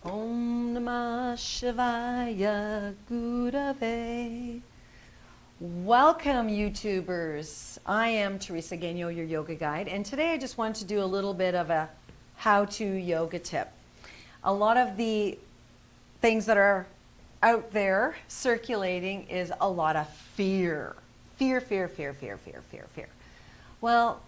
Om Namah Shivaya Gurave. Welcome, YouTubers. I am Teresa Gagnon, your yoga guide, and today I just want to do a little bit of a how-to yoga tip. A lot of the things that are out there circulating is a lot of fear. Fear. Well,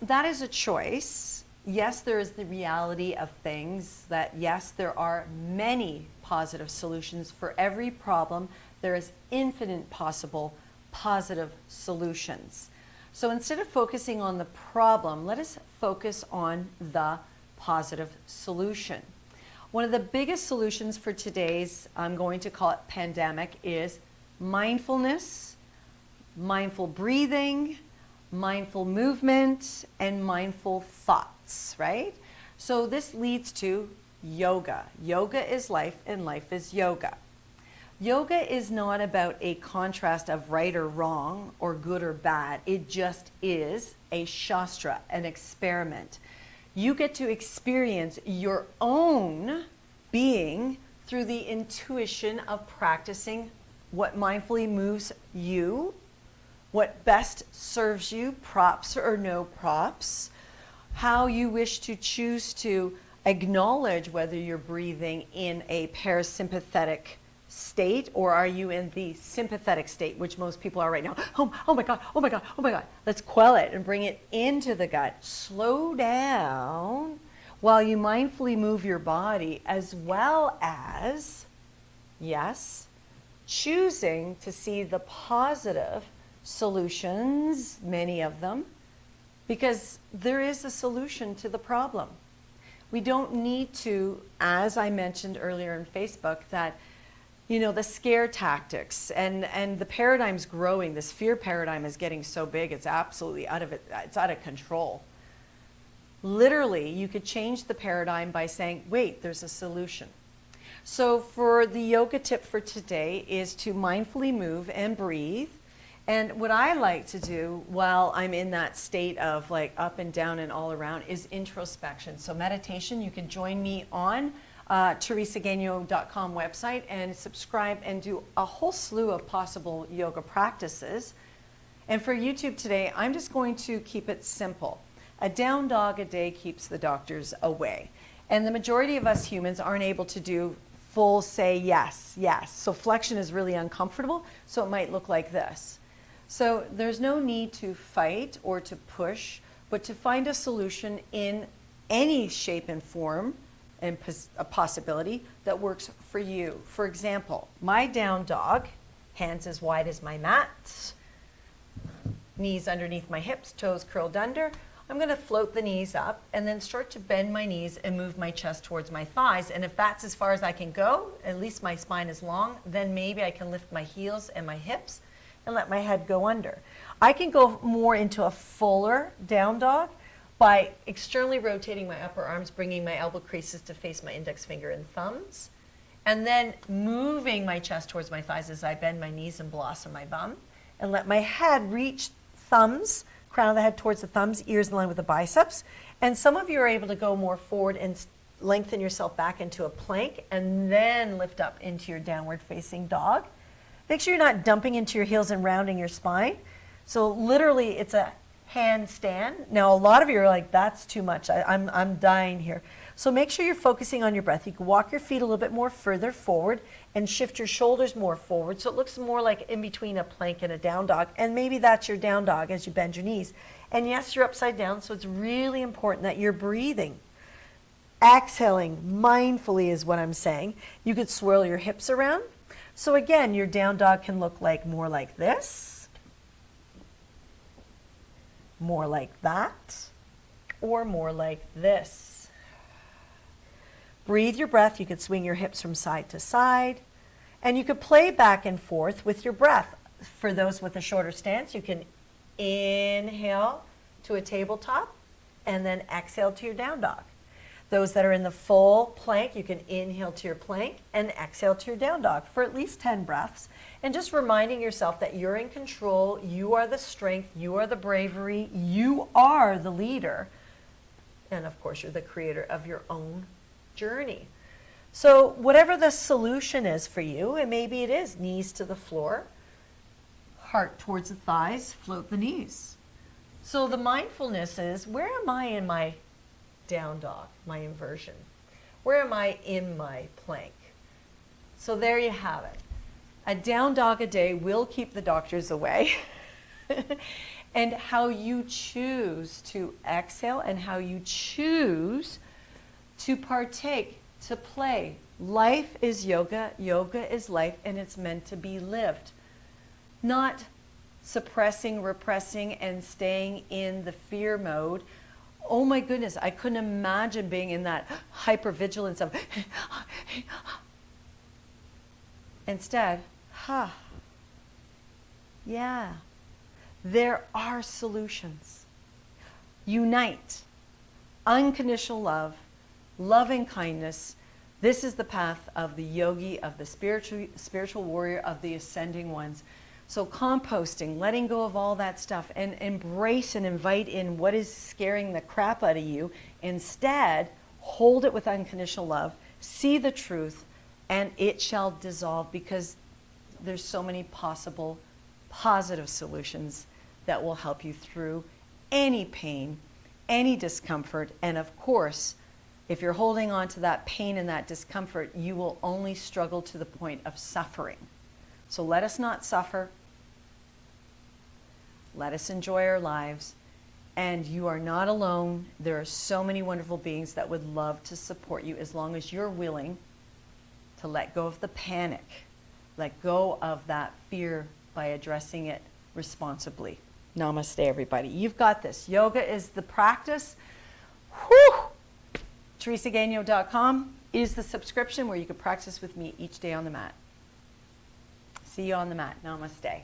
that is a choice. Yes, there is the reality of things that, yes, there are many positive solutions for every problem. There is infinite possible positive solutions. So instead of focusing on the problem, let us focus on the positive solution. One of the biggest solutions for today's, I'm going to call it pandemic, is mindfulness, mindful breathing, mindful movement, and mindful thoughts, right? So this leads to yoga. Yoga is life, and life is yoga. Yoga is not about a contrast of right or wrong or good or bad. It just is a shastra, an experiment. You get to experience your own being through the intuition of practicing what mindfully moves you, what best serves you, props or no props, how you wish to choose to acknowledge whether you're breathing in a parasympathetic state or are you in the sympathetic state, which most people are right now. Oh my God, oh my God, oh my God. Let's quell it and bring it into the gut. Slow down while you mindfully move your body, as well as, yes, choosing to see the positive solutions, many of them, because there is a solution to the problem. We don't need to, as I mentioned earlier in Facebook, that the scare tactics and the paradigm's growing. This fear paradigm is getting so big, it's absolutely it's out of control. Literally, you could change the paradigm by saying, wait, there's a solution. So for the yoga tip for today is to mindfully move and breathe. And what I like to do while I'm in that state of like up and down and all around is introspection. So meditation, you can join me on teresagagnon.com website and subscribe and do a whole slew of possible yoga practices. And for YouTube today, I'm just going to keep it simple. A down dog a day keeps the doctors away. And the majority of us humans aren't able to do full say yes. So flexion is really uncomfortable, so it might look like this. So there's no need to fight or to push, but to find a solution in any shape and form and a possibility that works for you. For example, my down dog, hands as wide as my mat, knees underneath my hips, toes curled under. I'm going to float the knees up and then start to bend my knees and move my chest towards my thighs. And if that's as far as I can go, at least my spine is long, then maybe I can lift my heels and my hips and let my head go under. I can go more into a fuller down dog by externally rotating my upper arms, bringing my elbow creases to face my index finger and thumbs, and then moving my chest towards my thighs as I bend my knees and blossom my bum, and let my head reach thumbs, crown of the head towards the thumbs, ears in line with the biceps. And some of you are able to go more forward and lengthen yourself back into a plank and then lift up into your downward facing dog. Make sure you're not dumping into your heels and rounding your spine. So literally it's a handstand. Now a lot of you are like, that's too much. I'm dying here. So make sure you're focusing on your breath. You can walk your feet a little bit more further forward and shift your shoulders more forward so it looks more like in between a plank and a down dog. And maybe that's your down dog as you bend your knees. And yes, you're upside down, so it's really important that you're breathing. Exhaling mindfully is what I'm saying. You could swirl your hips around. So again, your down dog can look like more like this, more like that, or more like this. Breathe your breath. You could swing your hips from side to side, and you could play back and forth with your breath. For those with a shorter stance, you can inhale to a tabletop and then exhale to your down dog. Those that are in the full plank, you can inhale to your plank and exhale to your down dog for at least 10 breaths. And just reminding yourself that you're in control, you are the strength, you are the bravery, you are the leader. And of course, you're the creator of your own journey. So whatever the solution is for you, and maybe it is knees to the floor, heart towards the thighs, float the knees. So the mindfulness is, where am I in my down dog, my inversion? Where am I in my plank? So there you have it. A down dog a day will keep the doctors away. And how you choose to exhale and how you choose to partake, to play. Life is yoga, yoga is life, and it's meant to be lived. Not suppressing, repressing, and staying in the fear mode. Oh my goodness, I couldn't imagine being in that hypervigilance of instead, yeah, there are solutions. Unite. Unconditional love, loving kindness. This is the path of the yogi, of the spiritual warrior, of the ascending ones. So composting, letting go of all that stuff, and embrace and invite in what is scaring the crap out of you. Instead, hold it with unconditional love, see the truth, and it shall dissolve, because there's so many possible positive solutions that will help you through any pain, any discomfort. And of course, if you're holding on to that pain and that discomfort, you will only struggle to the point of suffering. So let us not suffer. Let us enjoy our lives. And you are not alone. There are so many wonderful beings that would love to support you, as long as you're willing to let go of the panic, let go of that fear by addressing it responsibly. Namaste, everybody. You've got this. Yoga is the practice. Whew! TeresaGagno.com is the subscription where you can practice with me each day on the mat. See you on the mat. Namaste.